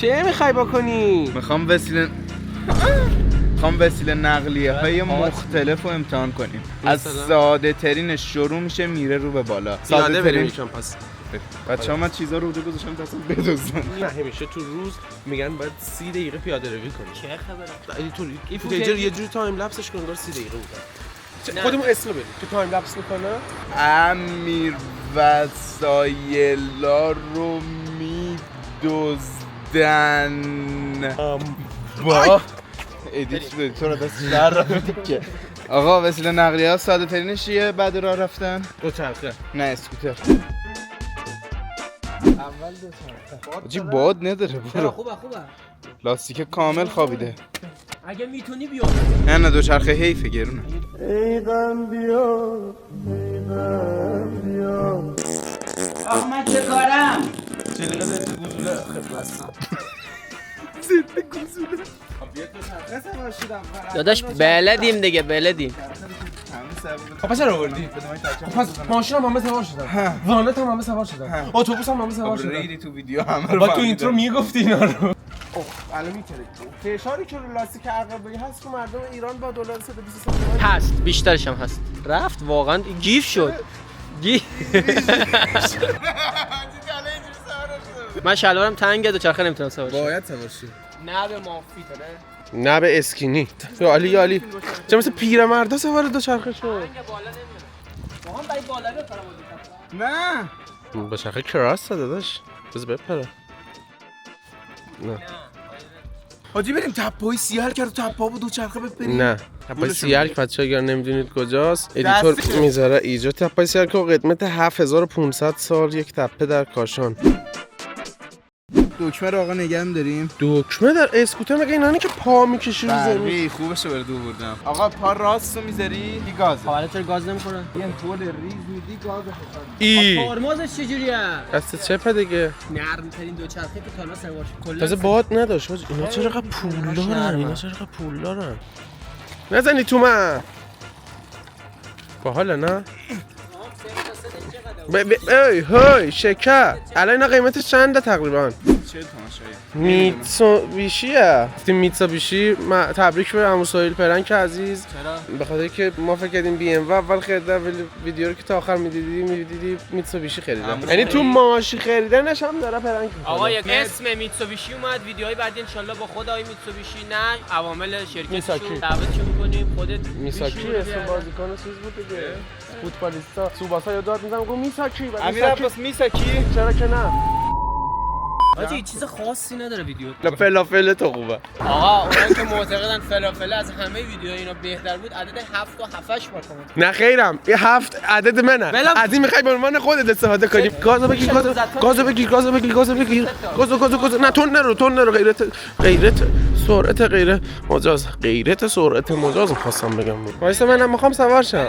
چه میخوای بکنی؟ میخوام وسیله نقلیه های مختلف رو امتحان کنیم. از ساده ترینش شروع میشه میره رو به بالا. ساده بریم یکم پس. بچه‌ها من چیزا رو اونجا گذاشتم تا اصلا بدوزن. نه همیشه تو روز میگن باید 30 دقیقه پیاده روی کنی. چه خبره؟ این فوتیجر یه جوری تایم لپسش کن انگار 30 دقیقه بوده. خودمون اسم رو بدیم که تایم لپس میکنه. امیر وسایلا رو میدزدن. با ادیت شده تو رو دست در رفتی که آقا وسیله نقلیه ها ساده ترینش چیه بعد راه رفتن؟ دوچرخه. نه اسکوتر. اول دوچرخه. چی باد نداره برو. خوبه لاستیک کامل خوابیده. اگه میتونی بیا. نه دوچرخه حیفه گرونه. ای غم بیا ای غم بیا. آخ من چه کارم؟ چلیقه زنده گوزوله خدمت. زنده گوزوله. داداش بلدیم دیگه بلدیم. پس چرا آوردی؟ پس ماشین هم همه سوار شدن. وانت هم همه سوار شدن. اتوبوس هم همه سوار شدن. ریدی تو ویدیو همه رو. با تو اینترو میگفتی اینا رو. اوه الان میتره. فشاری که رو لاستیک عقبی هست که مردم ایران با دلار 120 هست بیشترش هم هست. رفت واقعا گیف شد. من شلوارم تنگه دوچرخه نمیتونم سوار شم. باید سوار شی. نه به مافی داره. نه به اسکینی. یا علی چه مثل پیرمردا سوار دوچرخه شد. بالا نمیاد. واقعا برای بالا بپرم. نه با چرخه کراس داداش. بذار بپره. نه حاجی بریم تپه‌های سیال کرد تپه‌ها با دوچرخه بپریم. نه تپای سیالک بچه‌ها اگر نمیدونید کجاست ادیتور میذاره ایجاد تپای سیالک و قدمت 7500 سال یک تپه در کاشان. دکمه رو آقا نگم داریم. دکمه در اسکوتر مگه اینانی که پا میکشی رو زمین؟ بله خوبشه برای دو بردم. آقا پا راست رو میذاری بی گازه. حالا چرا گاز نمیخوره؟ این طول ریز میدی گاز خودت. ای ترمزش چجوریه؟ دست چپه دیگه. نرم ترین دوچرخه که تا الان سوار شد. تازه باد نداشت. اینا چرا قد پول دارن؟ نزنی تو من. باحاله نه؟ های شکر الان اینا قیمتش چنده تقریبا؟ 40 تماشایی. میتسوبیشیه. میتسوبیشی تبریک به عمو سهیل پرنک عزیز. چرا؟ به خاطر که ما فکر کردیم بی ام و اول خریده ولی ویدیو رو که تا آخر میدیدی میتسوبیشی خریده. یعنی تو ماشین خریدنش هم داره پرنک میکنه. آقا یک اسم میتسوبیشی اومد ویدیوهای بعدی انشالله با خود آقای میتسوبیشی نه عوامل شرکتشون دعوتشون میکنیم. خودت میساکی اسم بازیکن چیز بود دیگه. فوتبالیستا سوباسا یاد داد میذارم گفت میساکی. امیر عباس میساکی چرا که نه؟ آجی چیز خاصی نداره ویدیو. فلافل تو خوبه. آقا اونایی که معتقدن فلافل از همه ویدیو اینا بهتر بود عدد 7 و 7 بار کامنت. نه خیرم این 7 عدد منه. از این میخوای به عنوان خودت استفاده کنی. گازو بگیر نه تون نرو غیرت سرعت مجاز می‌خواستم بگم. وایسا منم میخوام سوار شم.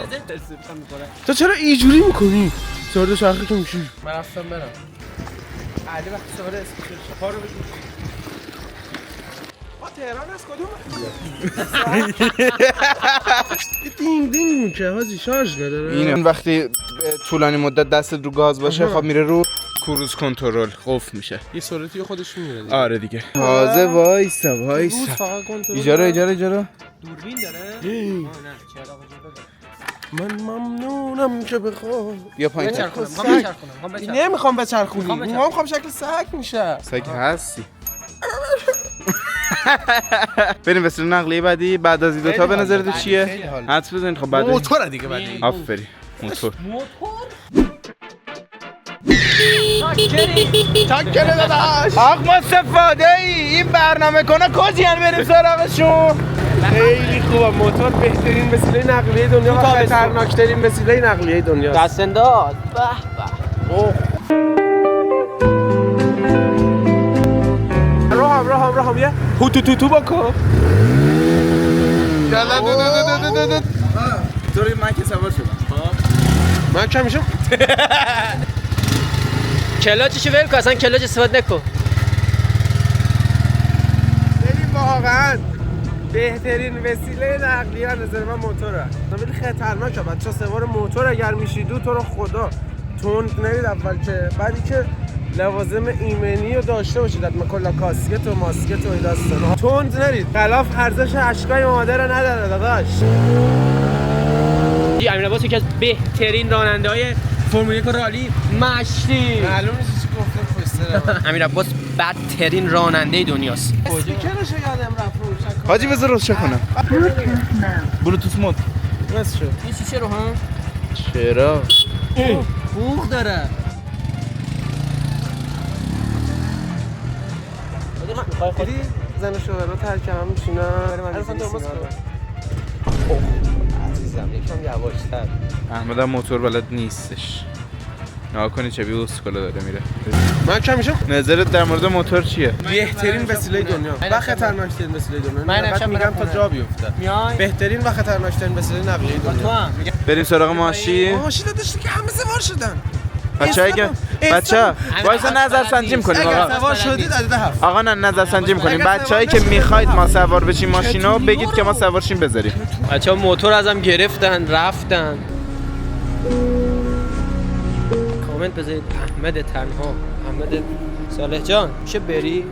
تو چرا اینجوری میکنی؟ سوار چرخه که میشی. من رفتم برم. علی وقتی سوار اسکوتر پا رو بگیر. تهران از کدوم؟ دینگ میشه حاجی شارژ نداره. این وقتی طولانی مدت دستت رو گاز باشه خب میره رو کروز کنترل قفل میشه. یه سرعتی خودش میره. آره دیگه. تازه وایسا اجاره دوربین داره؟ نه چرا من ممنونم که بخوام بیا پایین نمیخوام بچرخونی میخوام شکل سگ میشه. سگ هستی. بریم وسیله نقلیه بعدی بعد از این دوتا به نظرت چیه؟ حدس بزنید خب بعد موتور دیگه بعدی. آفرین موتور. تاکل داداش. آخ ما استفاده ای این برنامه کنه کجیان بریم سراغشون. خیلی خوبه موتور بهترین وسیله نقلیه دنیا و خطرناکترین وسیله نقلیه دنیا. دست انداز به به. راهم یه تو بکن. طوری من که سوار شدم. من که میشم کلاچشو ول کن اصلا کلاچ استفاده نکن. ببین واقعا بهترین وسیله نقلیه از نظر من موتوره. ولی خطرناکه بچه‌ها سوار موتور اگر میشید تو رو خدا تند نرید اول که بعدی که لوازم ایمنی رو داشته باشید. حتما کلا کاسکت و ماسکت و این داستانا. تند نرید. خلاف ارزش اشکای ماده رو نداره داداش. امیر عباس یکی از بهترین راننده‌های فرمول 1 رالی مشتی. معلوم نیست چی گفتم. امیر عباس بدترین راننده دنیاست. استیکرش یادم رفت روشن. حاجی بذار روشن کنم. بلوتوث مود. بس شد. این شیشه رو هم چرا؟ بوق داره. دیدی زن و شوهرها ترکم میشینن. اصلا تو عزیزم یکم یواشتر. احمد هم موتور بلد نیستش. نها کنی چه بی اسکولا داره میره. من کم میشم. نظرت در مورد موتور چیه؟ بهترین وسیله دنیا و خطرناکترین وسیله دنیا. من فقط میگم تا جا بیفته. میای بهترین و خطرناکترین وسیله نقلیه تو دنیا. هم بریم سراغ ماشین. ماشین داشتی که همه سوار شدن. بچه وایسا نظر سنجی می‌کنیم اگر آقا. سوار شدید عدد 7. آقا نه نظر سنجی می‌کنیم. بچه‌ای که می‌خواید ما سوار بشیم ماشینو بگید که ما سوار شیم بذاریم. بچه‌ها موتور ازم گرفتن رفتن. کامنت بذارید احمد تنها. احمد صالح جان میشه بری؟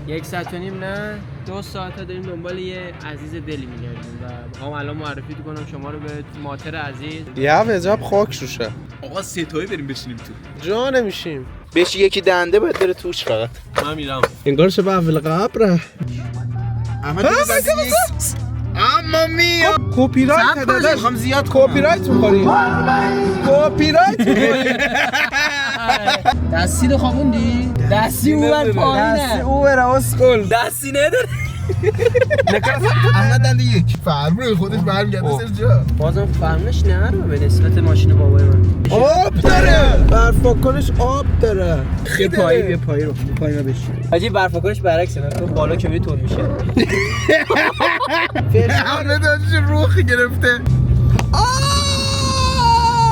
1 ساعت و نیم نه 2 ساعت داریم دنبال یه عزیز دلی میگردیم و میخوام الان معرفی کنم شما رو به ماتر عزیز. یه عجب خاک روشه. آقا سه تایی بریم بشینیم تو. جا نمیشیم. بهش یکی دنده باید بره توش فقط. من میرم. انگار شبه اول قبره. احمد اما میا کپی رایت داداش. میخوام زیاد کپی رایت می‌خوری. کپی رایت می‌خوری. دستی رو خوابوندی؟ دستی اون پایینه. او بره اسکول. دستی نداره. احمد دنده یک فرمون خودش برمیگرده سر جا. بازم فرمش نرمه به نسبت ماشین بابای من. آب داره. برفاکنش آب داره. یه پایی رو پایی رو بشین. حاجی برفاکنش برعکسه. تو بالا که میتون میشه. احمد داشت روخ گرفته.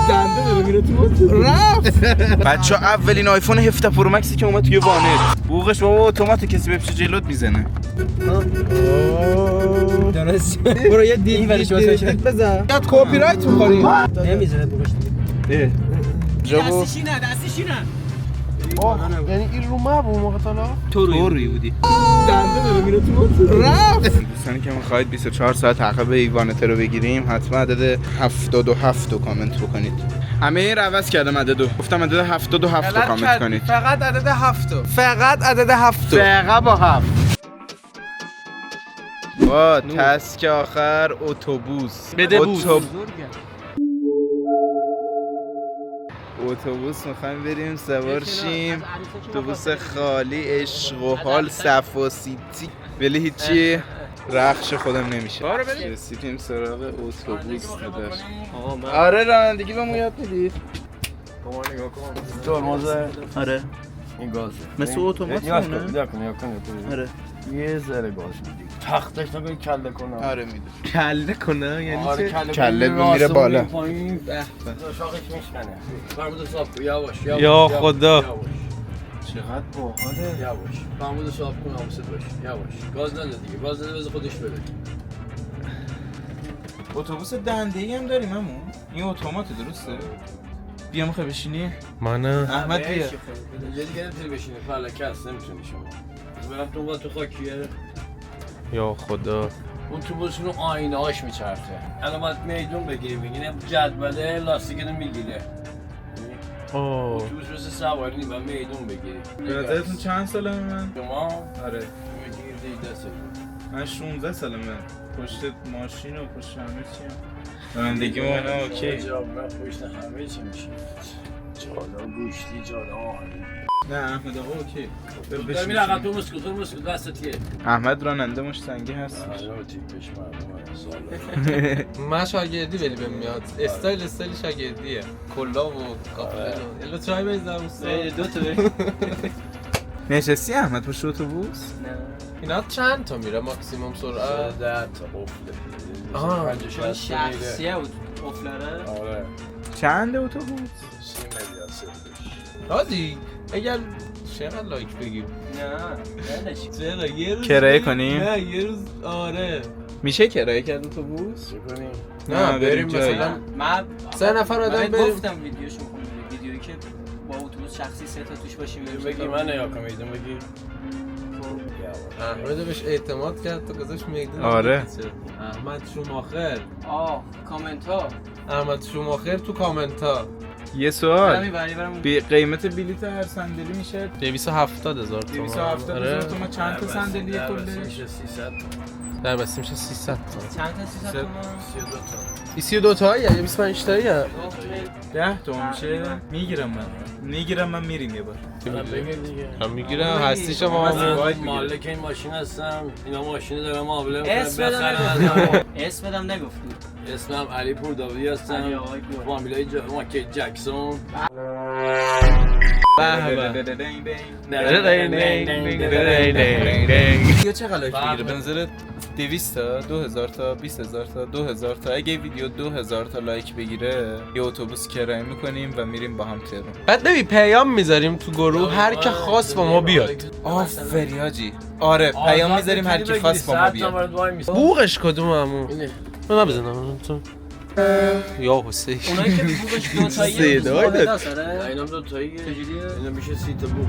دنده داره میره تو رفت. بچه اولین آیفون 17 پرو مکسی که اومد توی وانت. بوقش بابا اتومات کسی بپشه جلوت میزنه. درست. برو یه دیل بزن. یاد کپی رایت می‌خوری. نمیزنه بوقش دیگه. جابو دستشینه. یعنی این رو ما بود موقع تالا؟ توری بودی. دنده داره میره تو رفت. دوستانی که میخواید 24 ساعت عقب ایوانت رو بگیریم حتما عدد 77 رو کامنت بکنید. امیر عوض کردم عددو. گفتم عدد 77 رو کامنت کنید. فقط عدد 7. فقط عدد 7. فقط با 7. با تسک آخر اتوبوس. بده بوس. اتوبوس میخوایم بریم سوار شیم. اتوبوس خالی عشق و حال صفا سیتی ولی هیچی رخش خودم نمیشه. رسیدیم سراغ اتوبوس داداش. آره رانندگی بهمون یاد میدید. ترمز آره این گازه مثل اتومات نیا مونه. کن آره یه ذره گاز میدی تختش نگاه کله کنه آره میده. کله کنه یعنی آره کله میره بالا. پایین شاخش میشکنه فرمود صاف کن یواش یا خدا. چقدر باحاله یواش فرمود صاف کن حواست باش یواش گاز نده دیگه گاز نده بذار خودش بره اتوبوس دنده‌ای هم داریم همون. این اتومات درسته؟ بیا میخوای بشینی؟ من احمد بیا. یه دیگه نمیتونی بشینی فلکه هست نمیتونی شما برم تو خاکیه یا خدا. اتوبوس رو آینه هاش میچرخه الان باید میدون بگیری بگیری جدوله لاستیکتو میگیره اتوبوس مثل سواری نیم باید میدون بگیری به نظرتون چند ساله من؟ شما؟ آره میگیری 18 سال من 16 سالمه. پشت ماشین و پشت همه چیم. رانندگی ما نه اوکی. جاب من پشت همه چی میشی جالا گوشتی جالا آهنی نه احمد آقا اوکی. داری میره عقب تو مسکوت دستتیه احمد راننده مش سنگی هست. آره تیپش مردم سال من شاگردی ولی بهم میاد. استایل شاگردیه. کلا و کاپلن. الا چای بزنم استاد. دو تا نشستی احمد پشت اتوبوس؟ نه اینا چند تا میره ماکسیمم سرعت؟ 10 تا آها. قفله شخصیه بود قفلره. آره چند اتوبوس؟ 30 میلیارد سفرش راضی اگر چقدر لایک بگیم؟ نه چقدر یه روز کرایه کنیم؟ نه یه روز آره میشه کرایه کرد اتوبوس؟ چی کنیم؟ نه بریم جایی. مثلا من 3 نفر آدم من بریم. گفتم ویدیوشو می‌خوام ویدیویی که با اتوبوس اتوبوس شخصی 3 تا توش باشیم بگی من نگاه کنم میدون بگی احمد بهش اعتماد کرد تو گذاشت میگدون. آره. احمد شوماخر. کامنت ها احمد شوماخر تو کامنت ها. یه سوال بریم قیمت بلیت هر صندلی میشه 270,000 تومان. 270,000 تومان. چند تا صندلی کله؟ میشه 300 در بسته میشه 300 تومان. چند تا 300 تومان 32 تا 32 تایی یا 25 تایی یا 10 تومن میشه. میگیرم من میریم یه بار. بگیر دیگه هم میگیرم هستیش ما من مالک این ماشین هستم اینا ماشین دارم معامله اسم بدم بخرم اسم بدم نگفتی اسمم علی پورداوی هستم فامیلای ماکی جکسون ویدیو چه لایک بگیره به نظرت 200 تا 2000 تا 20000 تا 2000 تا اگه ویدیو 2000 تا لایک بگیره یه اتوبوس کرایه میکنیم و میریم با هم تهران. بعد ببین پیام میذاریم تو گروه هر کی خواست با ما بیاد. آفرین حاجی. آره پیام میذاریم هر کی خواست با ما بیاد. بوقش کدوم عمو؟ من نبزنم تو. یا حسین اونایی که بوقش دو تایی صدای داد. اینم دو تایی اینا میشه 30 تا بوق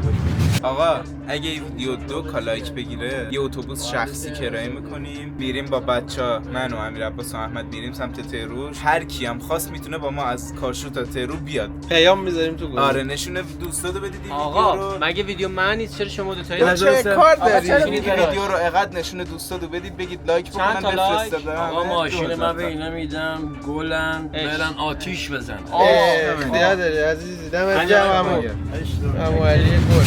آقا اگه این ویدیو 2 کا لایک بگیره یه اتوبوس شخصی کرایه میکنیم میریم با بچا من و امیر عباس و احمد میریم سمت تهران. هر کی هم خواست میتونه با ما از کاشو تا تهران بیاد. پیام میذاریم تو گروه. آره نشونه دوستاتو بدید این آقا ویدیو رو. مگه ویدیو من نیست چرا شما دو تایی چه کار داری؟ این ویدیو رو اقد نشونه دوستاتو بدید بگید لایک چند بکنن تا لایک؟ بفرستادن. آقا ماشین من به اینا میدم گلن برن آتیش بزنن اختیار داری عزیزی دمت گرم عمو. عمو علی گل.